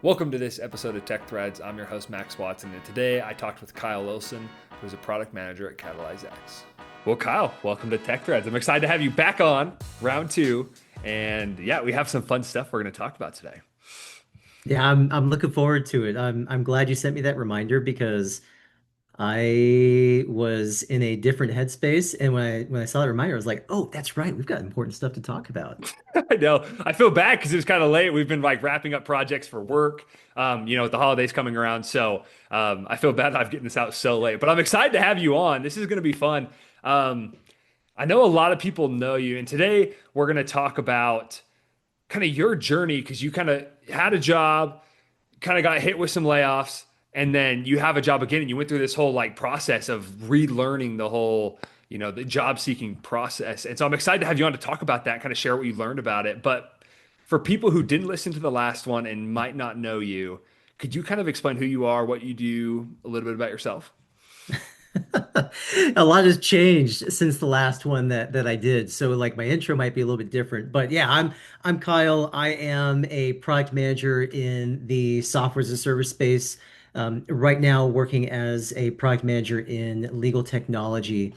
Welcome to this episode of Tech Threads. I'm your host, Max Watson, and today I talked with Kyle Olson, who's a product manager at CatalyzeX. Well, Kyle, welcome to Tech Threads. I'm excited to have you back on round two. And yeah, we have some fun stuff we're going to talk about today. Yeah, I'm looking forward to it. I'm glad you sent me that reminder because I was in a different headspace, and when I saw that reminder, I was like, "Oh, that's right. We've got important stuff to talk about." I know. I feel bad because it was kind of late. We've been like wrapping up projects for work, with the holidays coming around. So I feel bad I'm getting this out so late, but I'm excited to have you on. This is going to be fun. Um, I know a lot of people know you, and today we're going to talk about kind of your journey because you kind of had a job, kind of got hit with some layoffs, and then you have a job again, and you went through this whole like process of relearning the whole, the job seeking process. And so I'm excited to have you on to talk about that, kind of share what you learned about it. But for people who didn't listen to the last one and might not know you, could you kind of explain who you are, what you do, a little bit about yourself? A lot has changed since the last one that I did. So like my intro might be a little bit different. But yeah, I'm Kyle. I am a product manager in the software as a service space. Right now working as a product manager in legal technology.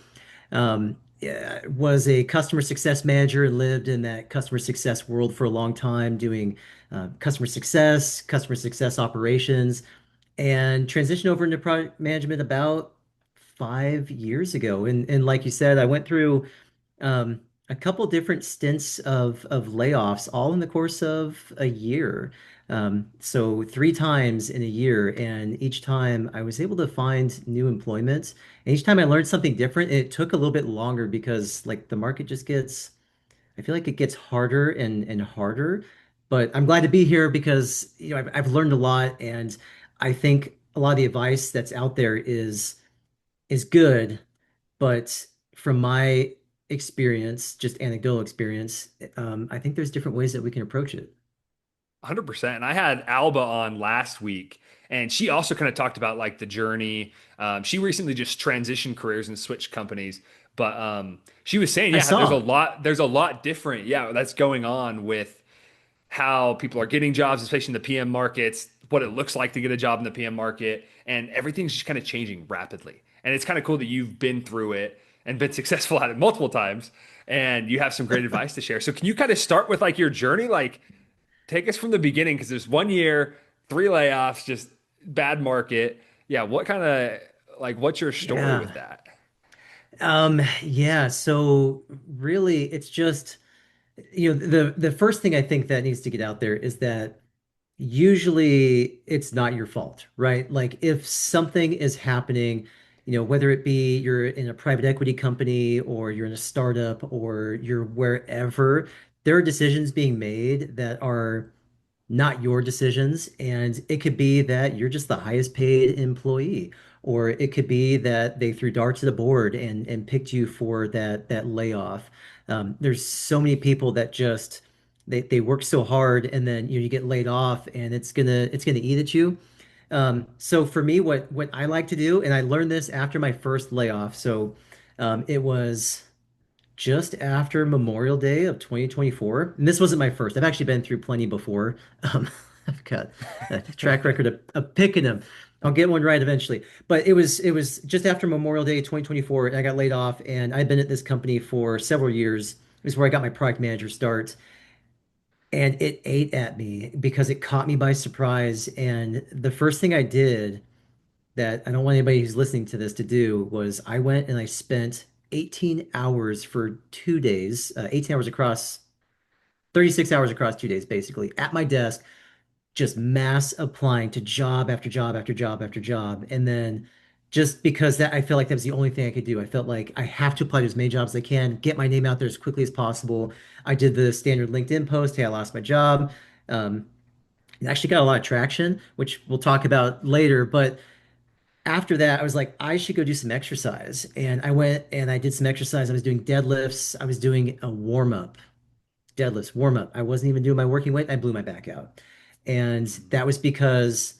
Yeah, was a customer success manager and lived in that customer success world for a long time, doing customer success operations, and transitioned over into product management about 5 years ago. And like you said, I went through um, a couple different stints of layoffs, all in the course of a year. So three times in a year, and each time I was able to find new employment. And each time I learned something different. It took a little bit longer because like the market just gets, I feel like it gets harder and harder. But I'm glad to be here because I've learned a lot, and I think a lot of the advice that's out there is good, but from my experience, just anecdotal experience, I think there's different ways that we can approach it. 100%. And I had Alba on last week, and she also kind of talked about like the journey. She recently just transitioned careers and switched companies, but she was saying, I yeah, saw. there's a lot different, yeah, that's going on with how people are getting jobs, especially in the PM markets, what it looks like to get a job in the PM market, and everything's just kind of changing rapidly. And it's kind of cool that you've been through it and been successful at it multiple times, and you have some great advice to share. So can you kind of start with like your journey, like take us from the beginning because there's 1 year, three layoffs, just bad market. Yeah, what kind of like what's your story with Yeah. that? Yeah, so really it's just the first thing I think that needs to get out there is that usually it's not your fault, right? Like if something is happening, whether it be you're in a private equity company or you're in a startup or you're wherever, there are decisions being made that are not your decisions. And it could be that you're just the highest paid employee, or it could be that they threw darts at the board and picked you for that layoff. There's so many people that just they work so hard and then you get laid off and it's gonna eat at you. So for me, what I like to do, and I learned this after my first layoff. So it was just after Memorial Day of 2024. And this wasn't my first. I've actually been through plenty before. I've got a track record of picking them. I'll get one right eventually. But it was just after Memorial Day 2024, and I got laid off. And I've been at this company for several years. This is where I got my product manager start. And it ate at me because it caught me by surprise. And the first thing I did that I don't want anybody who's listening to this to do was I went and I spent 18 hours for 2 days, 18 hours across, 36 hours across 2 days, basically, at my desk, just mass applying to job after job after job after job. And then just because that I felt like that was the only thing I could do. I felt like I have to apply to as many jobs as I can, get my name out there as quickly as possible. I did the standard LinkedIn post, hey, I lost my job. It actually got a lot of traction, which we'll talk about later. But after that, I was like, I should go do some exercise. And I went and I did some exercise. I was doing deadlifts. I was doing a warm up, deadlifts, warm up. I wasn't even doing my working weight. I blew my back out. And that was because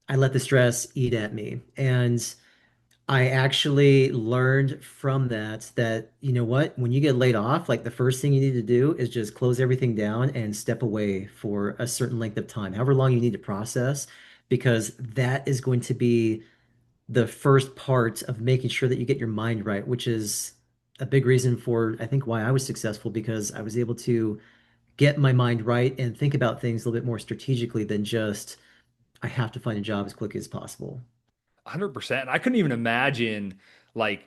I let the stress eat at me. And I actually learned from that, you know what, when you get laid off, like the first thing you need to do is just close everything down and step away for a certain length of time, however long you need to process, because that is going to be the first part of making sure that you get your mind right, which is a big reason for, I think, why I was successful because I was able to get my mind right and think about things a little bit more strategically than just, I have to find a job as quickly as possible. 100%. I couldn't even imagine like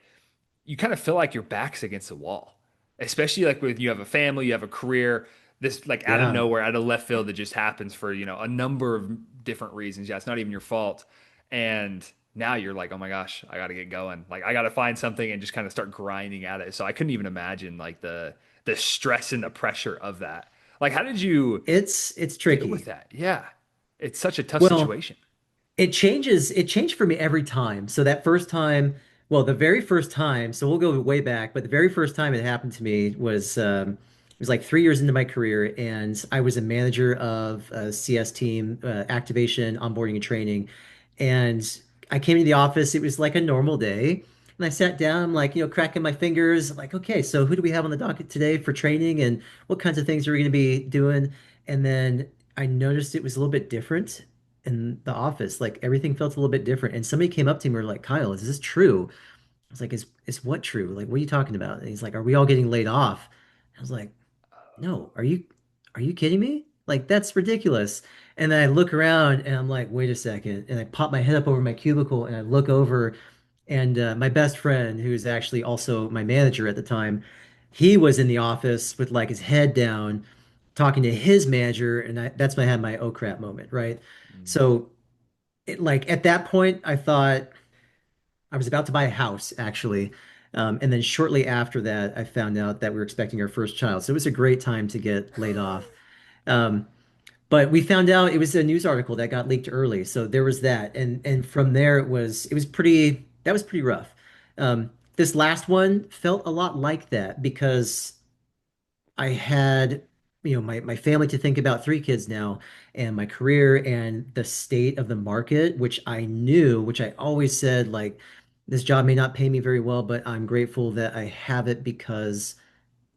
you kind of feel like your back's against the wall, especially like with you have a family, you have a career, this like out of Yeah. nowhere, out of left field that just happens for, a number of different reasons. Yeah, it's not even your fault. And now you're like, oh my gosh, I got to get going. Like I got to find something and just kind of start grinding at it. So I couldn't even imagine like the stress and the pressure of that. Like how did you It's deal with tricky. that? Yeah. It's such a tough Well, situation. it changed for me every time. So that first time, well, the very first time, so we'll go way back, but the very first time it happened to me it was like 3 years into my career, and I was a manager of a CS team, activation, onboarding, and training. And I came to the office, it was like a normal day. And I sat down, I'm like, cracking my fingers, like, okay, so who do we have on the docket today for training and what kinds of things are we going to be doing? And then I noticed it was a little bit different in the office. Like everything felt a little bit different. And somebody came up to me and were like, Kyle, is this true? I was like, is what true? Like, what are you talking about? And he's like, are we all getting laid off? I was like, no, are you kidding me? Like, that's ridiculous. And then I look around and I'm like, wait a second. And I pop my head up over my cubicle and I look over and my best friend, who's actually also my manager at the time, he was in the office with like his head down, talking to his manager, and that's when I had my oh crap moment, right? Mm. So like at that point, I thought I was about to buy a house actually. And then shortly after that, I found out that we were expecting our first child. So it was a great time to get laid off. Um, but we found out it was a news article that got leaked early. So there was that. And from there it was pretty that was pretty rough. This last one felt a lot like that because I had, my family to think about, 3 kids now, and my career and the state of the market, which I knew, which I always said, like, this job may not pay me very well, but I'm grateful that I have it because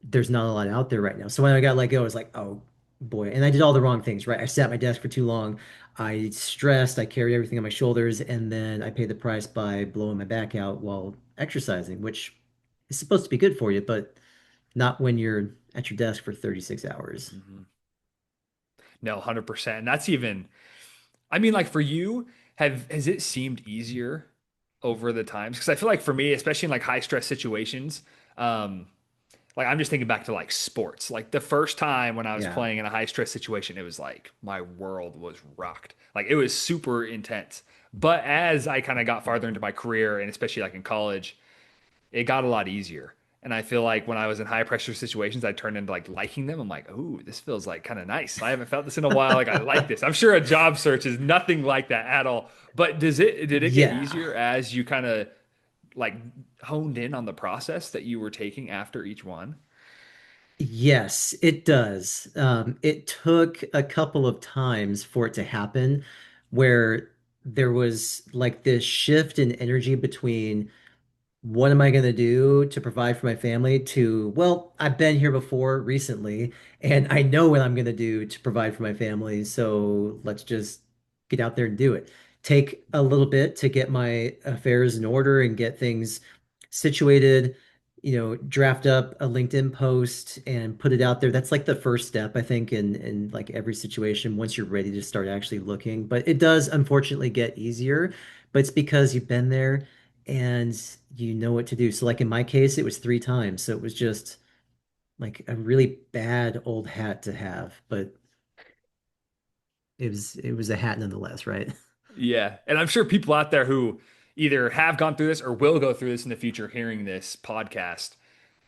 there's not a lot out there right now. So when I got let go, I was like, oh boy. And I did all the wrong things, right? I sat at my desk for too long. I stressed, I carried everything on my shoulders, and then I paid the price by blowing my back out while exercising, which is supposed to be good for you, but not when you're at your desk for 36 hours. Mhm. No, 100%. And that's even, I mean, like for you, has it seemed easier over the times? Because I feel like for me, especially in like high stress situations, um, like I'm just thinking back to like sports. Like the first time when I was Yeah. playing in a high stress situation, it was like my world was rocked. Like it was super intense. But as I kind of got farther into my career and especially like in college, it got a lot easier. And I feel like when I was in high pressure situations, I turned into like liking them. I'm like, ooh, this feels like kind of nice. I haven't felt this in a while. Like I like this. I'm sure a job search is nothing like that at all. But did it get Yeah. easier as you kind of like honed in on the process that you were taking after each one? Yes, it does. It took a couple of times for it to happen where there was like this shift in energy between what am I going to do to provide for my family to, well, I've been here before recently, and I know what I'm going to do to provide for my family. So let's just get out there and do it. Take a little bit to get my affairs in order and get things situated, draft up a LinkedIn post and put it out there. That's like the first step, I think, in like every situation once you're ready to start actually looking. But it does unfortunately get easier, but it's because you've been there and you know what to do. So like in my case, it was 3 times. So it was just like a really bad old hat to have, but it was a hat nonetheless, right? Yeah. And I'm sure people out there who either have gone through this or will go through this in the future hearing this podcast,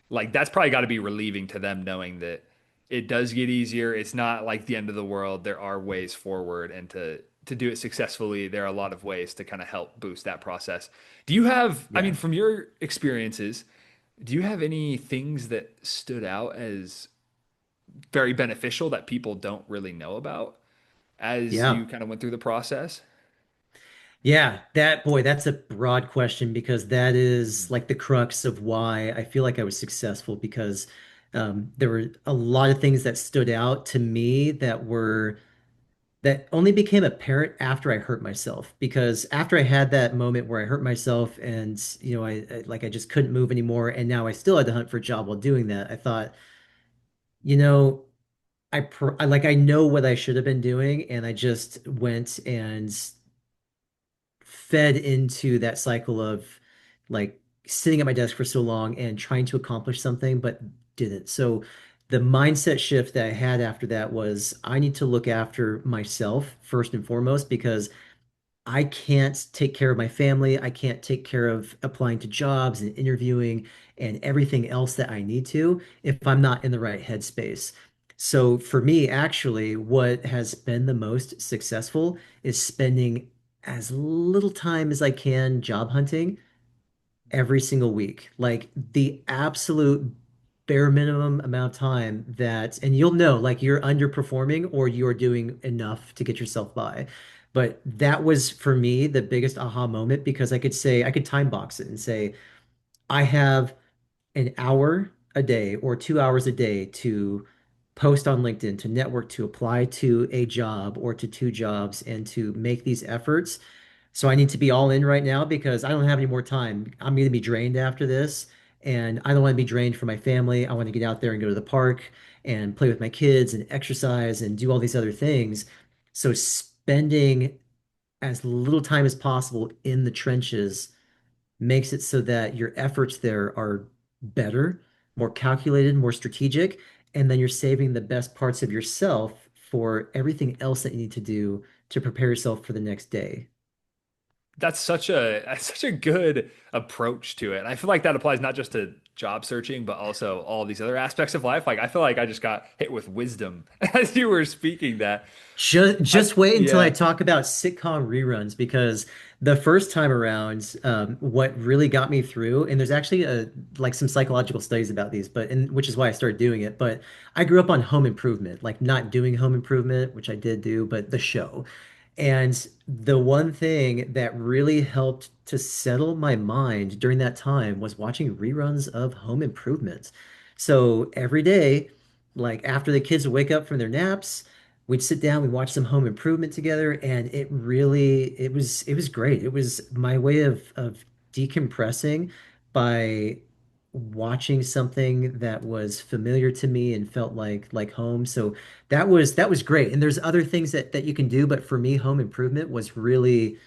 like that's probably got to be relieving to them knowing that it does get easier. It's not like the end of the world. There are ways forward and to do it successfully, there are a lot of ways to kind of help boost that process. Do you have, I Yeah. mean, from your experiences, do you have any things that stood out as very beneficial that people don't really know about as Yeah. you kind of went through the process? Yeah, that boy, that's a broad question because that is like the crux of why I feel like I was successful because there were a lot of things that stood out to me that only became apparent after I hurt myself. Because after I had that moment where I hurt myself and I just couldn't move anymore, and now I still had to hunt for a job while doing that, I thought, you know, I know what I should have been doing, and I just went and fed into that cycle of like sitting at my desk for so long and trying to accomplish something, but didn't. So the mindset shift that I had after that was I need to look after myself first and foremost because I can't take care of my family. I can't take care of applying to jobs and interviewing and everything else that I need to if I'm not in the right headspace. So for me, actually, what has been the most successful is spending as little time as I can job hunting every single week. Like the absolute bare minimum amount of time that, and you'll know like you're underperforming or you're doing enough to get yourself by. But that was for me the biggest aha moment because I could time box it and say, I have an hour a day or 2 hours a day to post on LinkedIn, to network, to apply to a job or to two jobs, and to make these efforts. So I need to be all in right now because I don't have any more time. I'm going to be drained after this, and I don't want to be drained for my family. I want to get out there and go to the park and play with my kids and exercise and do all these other things. So spending as little time as possible in the trenches makes it so that your efforts there are better, more calculated, more strategic, and then you're saving the best parts of yourself for everything else that you need to do to prepare yourself for the next day. That's such a good approach to it. And I feel like that applies not just to job searching, but also all these other aspects of life. Like I feel like I just got hit with wisdom as you were speaking that. Just wait until I Yeah. talk about sitcom reruns because the first time around, what really got me through, and there's actually like some psychological studies about these, which is why I started doing it. But I grew up on Home Improvement, like not doing Home Improvement, which I did do, but the show. And the one thing that really helped to settle my mind during that time was watching reruns of Home Improvement. So every day, like after the kids would wake up from their naps, we'd sit down, we'd watch some Home Improvement together, and it was great. It was my way of decompressing by watching something that was familiar to me and felt like home. So that was great. And there's other things that you can do, but for me, Home Improvement was really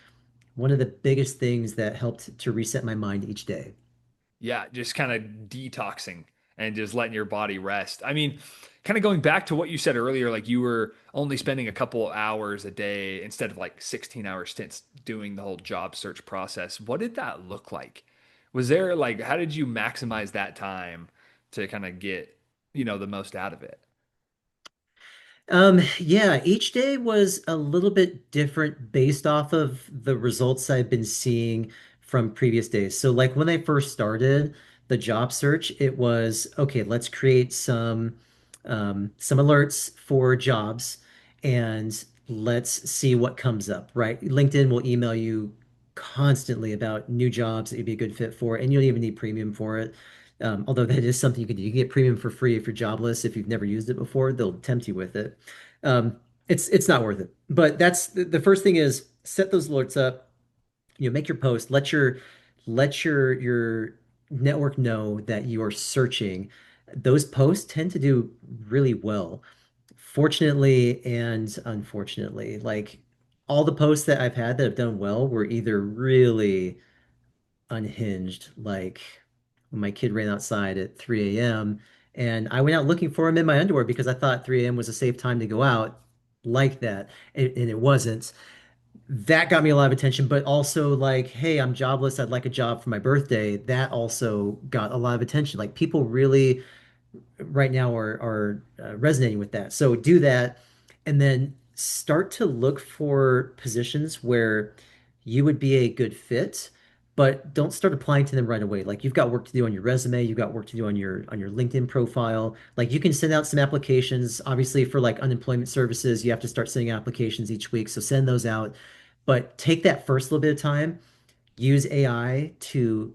one of the biggest things that helped to reset my mind each day. Yeah, just kind of detoxing and just letting your body rest. I mean, kind of going back to what you said earlier, like you were only spending a couple hours a day instead of like 16-hour stints doing the whole job search process. What did that look like? Was there like, how did you maximize that time to kind of get, the most out of it? Yeah, each day was a little bit different based off of the results I've been seeing from previous days. So like when I first started the job search, it was okay, let's create some alerts for jobs and let's see what comes up, right? LinkedIn will email you constantly about new jobs that you'd be a good fit for, and you don't even need premium for it. Although that is something you can do. You can get premium for free if you're jobless. If you've never used it before, they'll tempt you with it. It's not worth it. But that's the first thing is set those alerts up. Make your post. Let your network know that you are searching. Those posts tend to do really well, fortunately and unfortunately. Like all the posts that I've had that have done well were either really unhinged, like when my kid ran outside at 3 a.m. and I went out looking for him in my underwear because I thought 3 a.m. was a safe time to go out like that. And it wasn't. That got me a lot of attention, but also like, hey, I'm jobless. I'd like a job for my birthday. That also got a lot of attention. Like people really right now are resonating with that. So do that, and then start to look for positions where you would be a good fit, but don't start applying to them right away. Like you've got work to do on your resume, you've got work to do on your LinkedIn profile. Like you can send out some applications. Obviously, for like unemployment services, you have to start sending applications each week. So send those out. But take that first little bit of time, use AI to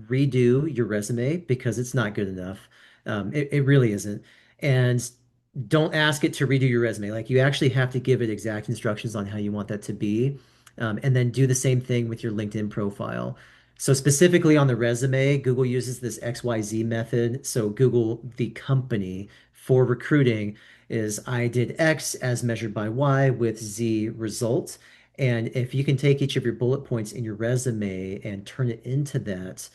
redo your resume because it's not good enough. It really isn't. And don't ask it to redo your resume. Like you actually have to give it exact instructions on how you want that to be. And then do the same thing with your LinkedIn profile. So specifically on the resume, Google uses this XYZ method. So Google, the company for recruiting, is I did X as measured by Y with Z results. And if you can take each of your bullet points in your resume and turn it into that,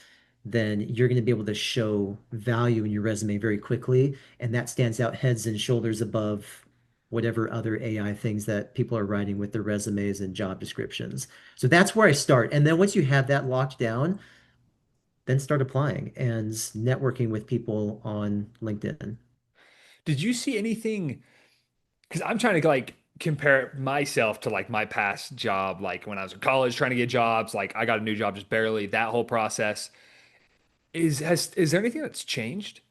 then you're going to be able to show value in your resume very quickly. And that stands out heads and shoulders above whatever other AI things that people are writing with their resumes and job descriptions. So that's where I start. And then once you have that locked down, then start applying and networking with people on LinkedIn. Did you see anything? Because I'm trying to like compare myself to like my past job, like when I was in college trying to get jobs, like I got a new job just barely, that whole process. Is there anything that's changed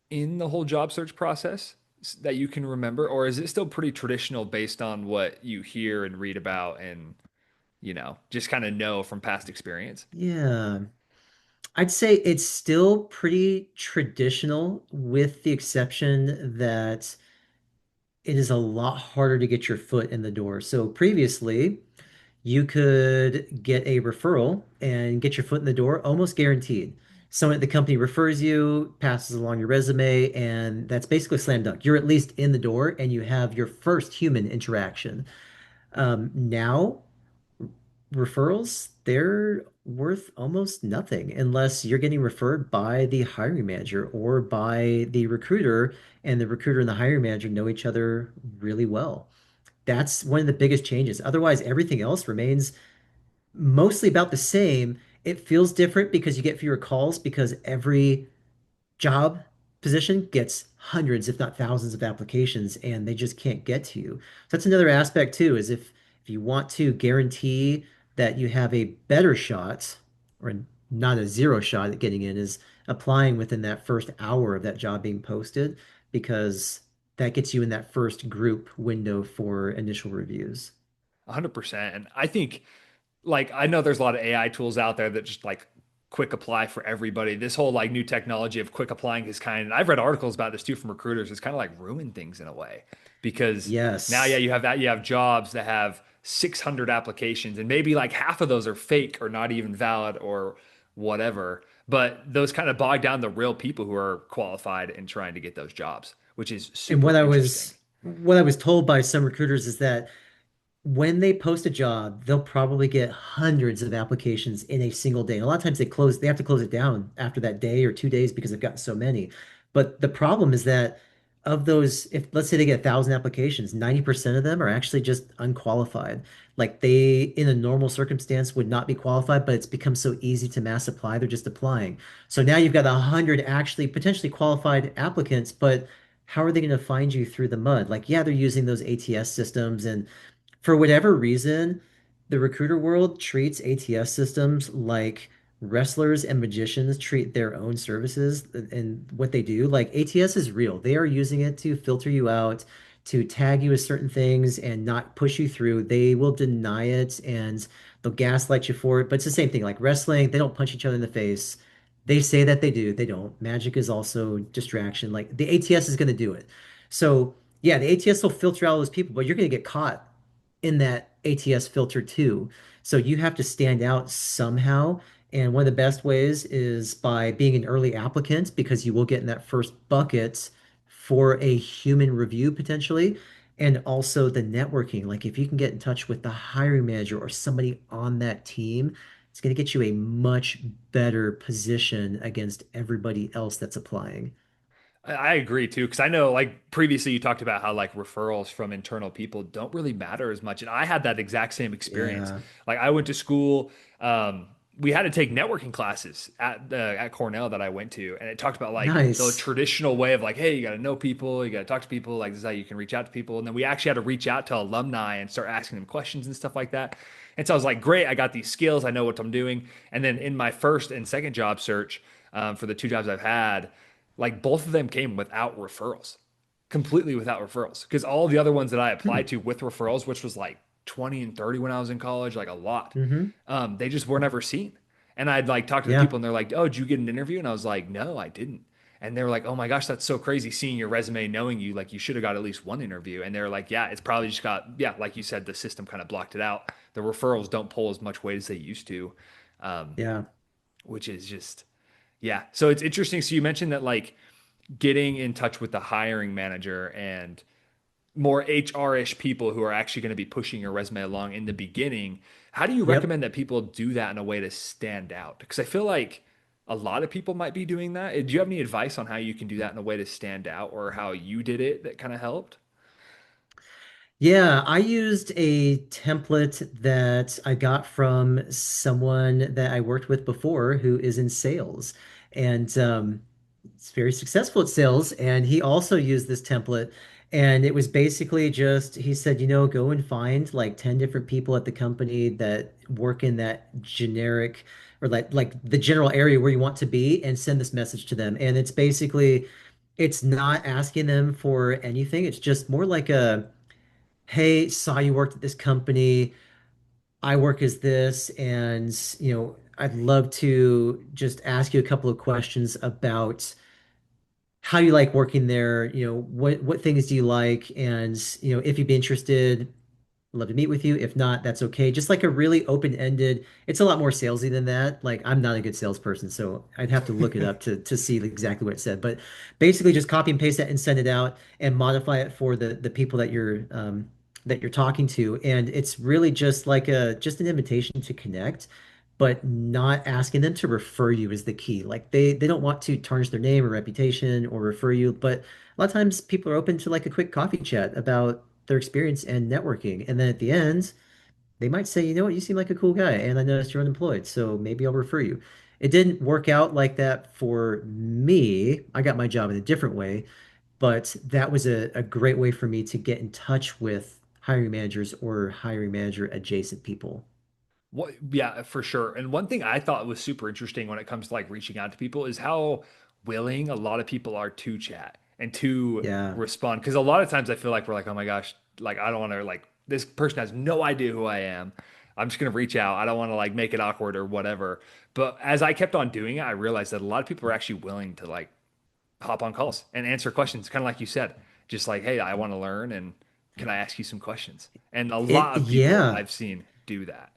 in the whole job search process that you can remember, or is it still pretty traditional based on what you hear and read about and just kind of know from past experience? Yeah. I'd say it's still pretty traditional with the exception that it is a lot harder to get your foot in the door. So previously, you could get a referral and get your foot in the door almost guaranteed. Someone at the company refers you, passes along your resume, and that's basically slam dunk. You're at least in the door and you have your first human interaction. Now, referrals, they're worth almost nothing unless you're getting referred by the hiring manager or by the recruiter, and the recruiter and the hiring manager know each other really well. That's one of the biggest changes. Otherwise, everything else remains mostly about the same. It feels different because you get fewer calls because every job position gets hundreds, if not thousands of applications, and they just can't get to you. So that's another aspect too, is if you want to guarantee that you have a better shot or not a zero shot at getting in, is applying within that first hour of that job being posted, because that gets you in that first group window for initial reviews. 100%. And I think like I know there's a lot of AI tools out there that just like quick apply for everybody. This whole like new technology of quick applying is kind of, and I've read articles about this too from recruiters. It's kind of like ruined things in a way because now, yeah, Yes. you have that, you have jobs that have 600 applications and maybe like half of those are fake or not even valid or whatever. But those kind of bog down the real people who are qualified and trying to get those jobs, which is And super interesting. what I was told by some recruiters is that when they post a job, they'll probably get hundreds of applications in a single day. And a lot of times they have to close it down after that day or 2 days because they've gotten so many. But the problem is that of those, if let's say they get 1,000 applications, 90% of them are actually just unqualified. Like they, in a normal circumstance, would not be qualified, but it's become so easy to mass apply, they're just applying. So now you've got 100 actually potentially qualified applicants, but how are they going to find you through the mud? Like, yeah, they're using those ATS systems, and for whatever reason, the recruiter world treats ATS systems like wrestlers and magicians treat their own services and what they do. Like ATS is real. They are using it to filter you out, to tag you as certain things and not push you through. They will deny it and they'll gaslight you for it. But it's the same thing. Like wrestling, they don't punch each other in the face. They say that they do. They don't. Magic is also distraction. Like the ATS is going to do it. So yeah, the ATS will filter out all those people, but you're going to get caught in that ATS filter too. So you have to stand out somehow. And one of the best ways is by being an early applicant because you will get in that first bucket for a human review potentially. And also the networking. Like if you can get in touch with the hiring manager or somebody on that team, it's going to get you a much better position against everybody else that's applying. I agree too, because I know like previously you talked about how like referrals from internal people don't really matter as much. And I had that exact same experience. Yeah. Like I went to school, we had to take networking classes at Cornell that I went to, and it talked about like the Nice. traditional way of like, hey, you got to know people, you got to talk to people, like this is how you can reach out to people. And then we actually had to reach out to alumni and start asking them questions and stuff like that. And so I was like, great, I got these skills, I know what I'm doing. And then in my first and second job search, for the two jobs I've had, like both of them came without referrals, completely without referrals. Because all the other ones that I Hmm. applied to with referrals, which was like 20 and 30 when I was in college, like a lot. Hmm. They just were never seen. And I'd like talk to the Yeah. people and they're like, "Oh, did you get an interview?" And I was like, "No, I didn't." And they were like, "Oh my gosh, that's so crazy seeing your resume, knowing you, like you should have got at least one interview." And they're like, "Yeah, it's probably just got, yeah, like you said, the system kind of blocked it out. The referrals don't pull as much weight as they used to." Um, Yeah. which is just, yeah. So it's interesting. So you mentioned that like getting in touch with the hiring manager and more HR-ish people who are actually going to be pushing your resume along in the beginning. How do you Yep. recommend that people do that in a way to stand out? Because I feel like a lot of people might be doing that. Do you have any advice on how you can do that in a way to stand out or how you did it that kind of helped? Yeah, I used a template that I got from someone that I worked with before who is in sales. And it's very successful at sales. And he also used this template. And it was basically just, he said, go and find like 10 different people at the company that work in that generic or like the general area where you want to be and send this message to them. And it's basically, it's not asking them for anything. It's just more like a, hey, saw you worked at this company. I work as this, and I'd love to just ask you a couple of questions about how you like working there. What things do you like, and if you'd be interested, love to meet with you. If not, that's okay. Just like a really open-ended, it's a lot more salesy than that. Like I'm not a good salesperson, so I'd have to look it up to see exactly what it said. But basically just copy and paste that and send it out and modify it for the people that you're talking to. And it's really just like a just an invitation to connect, but not asking them to refer you is the key. Like they don't want to tarnish their name or reputation or refer you, but a lot of times people are open to like a quick coffee chat about their experience and networking. And then at the end, they might say, you know what, you seem like a cool guy, and I noticed you're unemployed, so maybe I'll refer you. It didn't work out like that for me. I got my job in a different way, but that was a great way for me to get in touch with hiring managers or hiring manager adjacent people. What, yeah, for sure. And one thing I thought was super interesting when it comes to like reaching out to people is how willing a lot of people are to chat and to Yeah. respond. Because a lot of times I feel like we're like, oh my gosh, like I don't want to like this person has no idea who I am. I'm just gonna reach out. I don't want to like make it awkward or whatever. But as I kept on doing it, I realized that a lot of people are actually willing to like hop on calls and answer questions, kind of like you said, just like, hey, I want to learn and can I ask you some questions? And a lot of people Yeah. I've seen do that.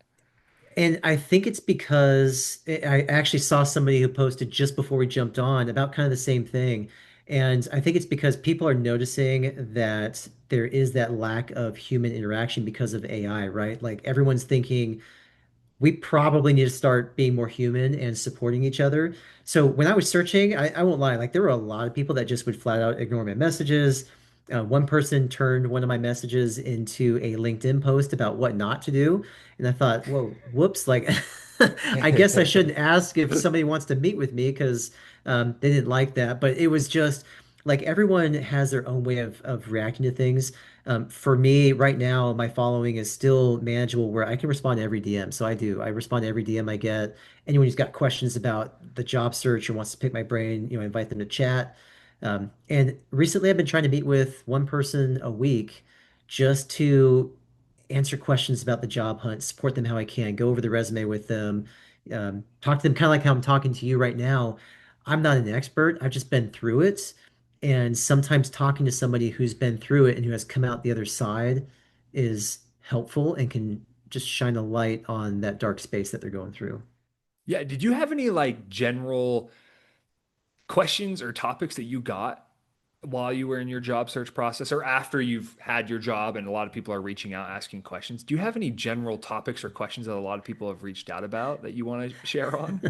And I think it's because I actually saw somebody who posted just before we jumped on about kind of the same thing. And I think it's because people are noticing that there is that lack of human interaction because of AI, right? Like everyone's thinking, we probably need to start being more human and supporting each other. So when I was searching, I won't lie, like there were a lot of people that just would flat out ignore my messages. One person turned one of my messages into a LinkedIn post about what not to do. And I thought, whoa, whoops, like I guess I shouldn't ask if somebody wants to meet with me because they didn't like that. But it was just like everyone has their own way of reacting to things. For me, right now, my following is still manageable where I can respond to every DM. So I do. I respond to every DM I get. Anyone who's got questions about the job search or wants to pick my brain, I invite them to chat. And recently, I've been trying to meet with one person a week just to answer questions about the job hunt, support them how I can, go over the resume with them, talk to them kind of like how I'm talking to you right now. I'm not an expert. I've just been through it. And sometimes talking to somebody who's been through it and who has come out the other side is helpful and can just shine a light on that dark space that they're going through. Yeah, did you have any like general questions or topics that you got while you were in your job search process or after you've had your job and a lot of people are reaching out asking questions? Do you have any general topics or questions that a lot of people have reached out about that you want to share on?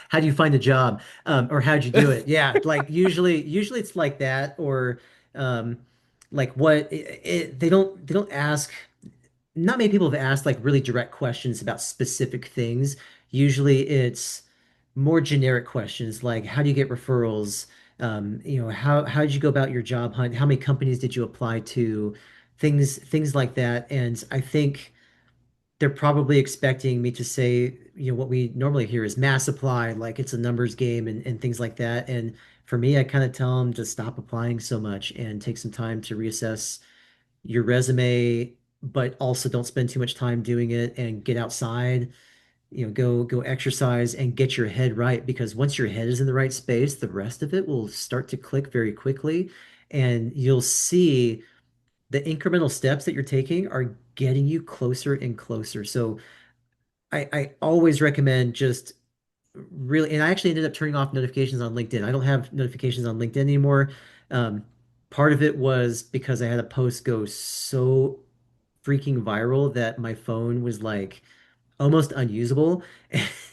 How do you find a job? Or how'd you do it? Yeah, like usually it's like that, or um, like they don't ask. Not many people have asked like really direct questions about specific things. Usually it's more generic questions like how do you get referrals? How did you go about your job hunt? How many companies did you apply to? Things like that. And I think they're probably expecting me to say, what we normally hear is mass apply, like it's a numbers game and things like that. And for me, I kind of tell them to stop applying so much and take some time to reassess your resume, but also don't spend too much time doing it and get outside, go exercise and get your head right because once your head is in the right space, the rest of it will start to click very quickly and you'll see the incremental steps that you're taking are getting you closer and closer. So I always recommend just really, and I actually ended up turning off notifications on LinkedIn. I don't have notifications on LinkedIn anymore. Um, Part of it was because I had a post go so freaking viral that my phone was like almost unusable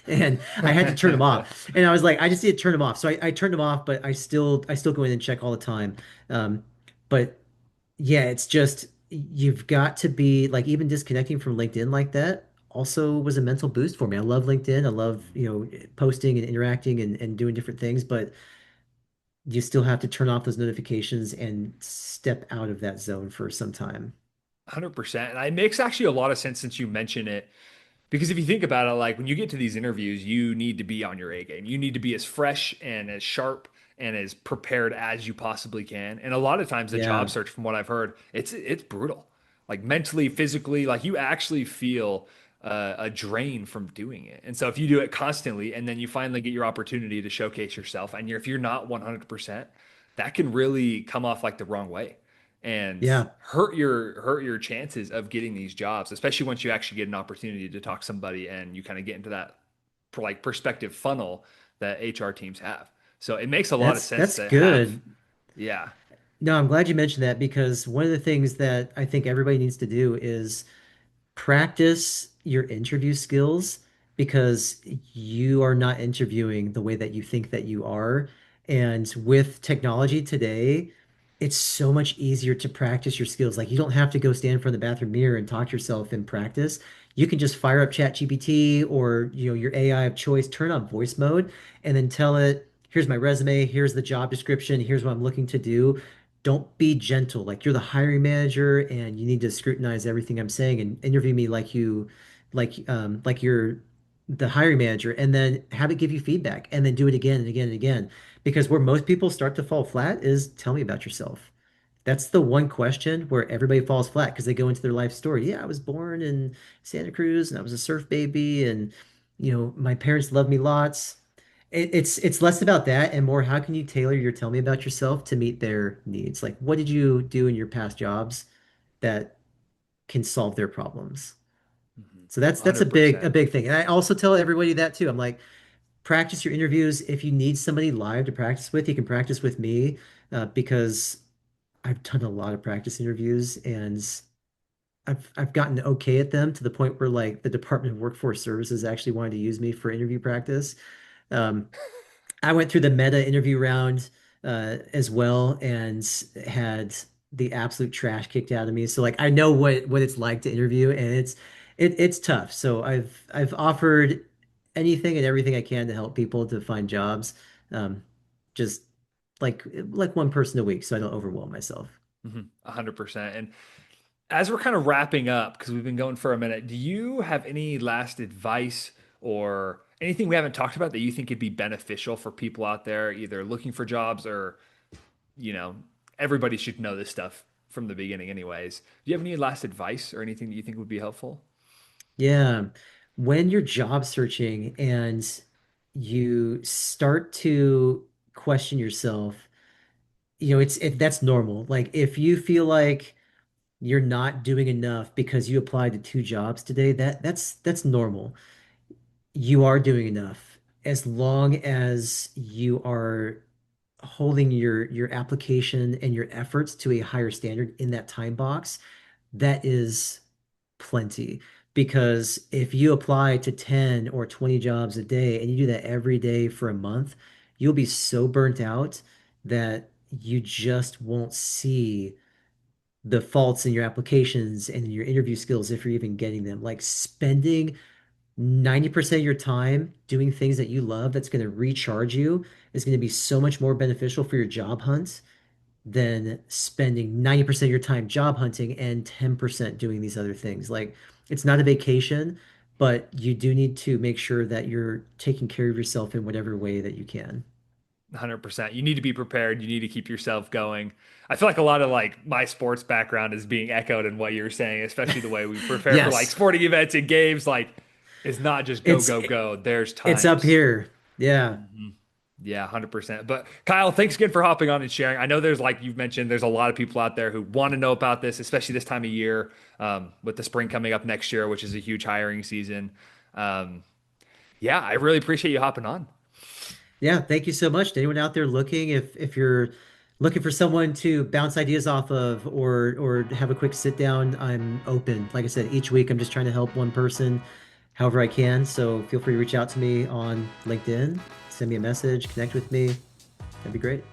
and I had to turn them off. And I was like, I just need to turn them off. So I turned them off, but I still go in and check all the time. But yeah, it's just you've got to be like even disconnecting from LinkedIn like that also was a mental boost for me. I love LinkedIn. I love, posting and interacting and doing different things, but you still have to turn off those notifications and step out of that zone for some time. 100%. And it makes actually a lot of sense since you mention it. Because if you think about it, like when you get to these interviews, you need to be on your A game. You need to be as fresh and as sharp and as prepared as you possibly can. And a lot of times the job Yeah. search, from what I've heard, it's brutal. Like mentally, physically, like you actually feel a drain from doing it. And so if you do it constantly and then you finally get your opportunity to showcase yourself, and if you're not 100%, that can really come off like the wrong way and Yeah. hurt your chances of getting these jobs, especially once you actually get an opportunity to talk to somebody and you kind of get into that like perspective funnel that HR teams have. So it makes a lot of sense That's to have, good. yeah. No, I'm glad you mentioned that because one of the things that I think everybody needs to do is practice your interview skills because you are not interviewing the way that you think that you are. And with technology today, it's so much easier to practice your skills. Like you don't have to go stand in front of the bathroom mirror and talk to yourself in practice. You can just fire up ChatGPT or your AI of choice, turn on voice mode, and then tell it, here's my resume, here's the job description, here's what I'm looking to do. Don't be gentle. Like you're the hiring manager and you need to scrutinize everything I'm saying and interview me like you're the hiring manager and then have it give you feedback and then do it again and again and again. Because where most people start to fall flat is tell me about yourself. That's the one question where everybody falls flat because they go into their life story. Yeah, I was born in Santa Cruz and I was a surf baby and my parents loved me lots. It's less about that and more how can you tailor your tell me about yourself to meet their needs? Like what did you do in your past jobs that can solve their problems? Mhm. So that's a 100%. big thing. And I also tell everybody that too. I'm like, practice your interviews. If you need somebody live to practice with, you can practice with me because I've done a lot of practice interviews and I've gotten okay at them to the point where like the Department of Workforce Services actually wanted to use me for interview practice. Um, I went through the meta interview round as well and had the absolute trash kicked out of me. So like I know what it's like to interview and it's tough. So I've offered anything and everything I can to help people to find jobs. Just like one person a week so I don't overwhelm myself. 100%. And as we're kind of wrapping up, because we've been going for a minute, do you have any last advice or anything we haven't talked about that you think could be beneficial for people out there, either looking for jobs or, you know, everybody should know this stuff from the beginning, anyways? Do you have any last advice or anything that you think would be helpful? Yeah. When you're job searching and you start to question yourself, that's normal. Like if you feel like you're not doing enough because you applied to two jobs today, that's normal. You are doing enough as long as you are holding your application and your efforts to a higher standard in that time box. That is plenty. Because if you apply to 10 or 20 jobs a day and you do that every day for a month, you'll be so burnt out that you just won't see the faults in your applications and in your interview skills if you're even getting them. Like spending 90% of your time doing things that you love that's going to recharge you is going to be so much more beneficial for your job hunt than spending 90% of your time job hunting and 10% doing these other things. Like it's not a vacation, but you do need to make sure that you're taking care of yourself in whatever way that you can. 100%. You need to be prepared. You need to keep yourself going. I feel like a lot of like my sports background is being echoed in what you're saying, especially the way we prepare for like Yes. sporting events and games. Like, it's not just go, It's go, go. There's it's up times. here. Yeah. Mhm. Yeah, 100%. But Kyle, thanks again for hopping on and sharing. I know there's, like you've mentioned, there's a lot of people out there who want to know about this, especially this time of year, with the spring coming up next year, which is a huge hiring season. Um, yeah, I really appreciate you hopping on. Yeah, thank you so much. To anyone out there looking, if you're looking for someone to bounce ideas off of or have a quick sit down, I'm open. Like I said, each week I'm just trying to help one person however I can. So feel free to reach out to me on LinkedIn, send me a message, connect with me. That'd be great.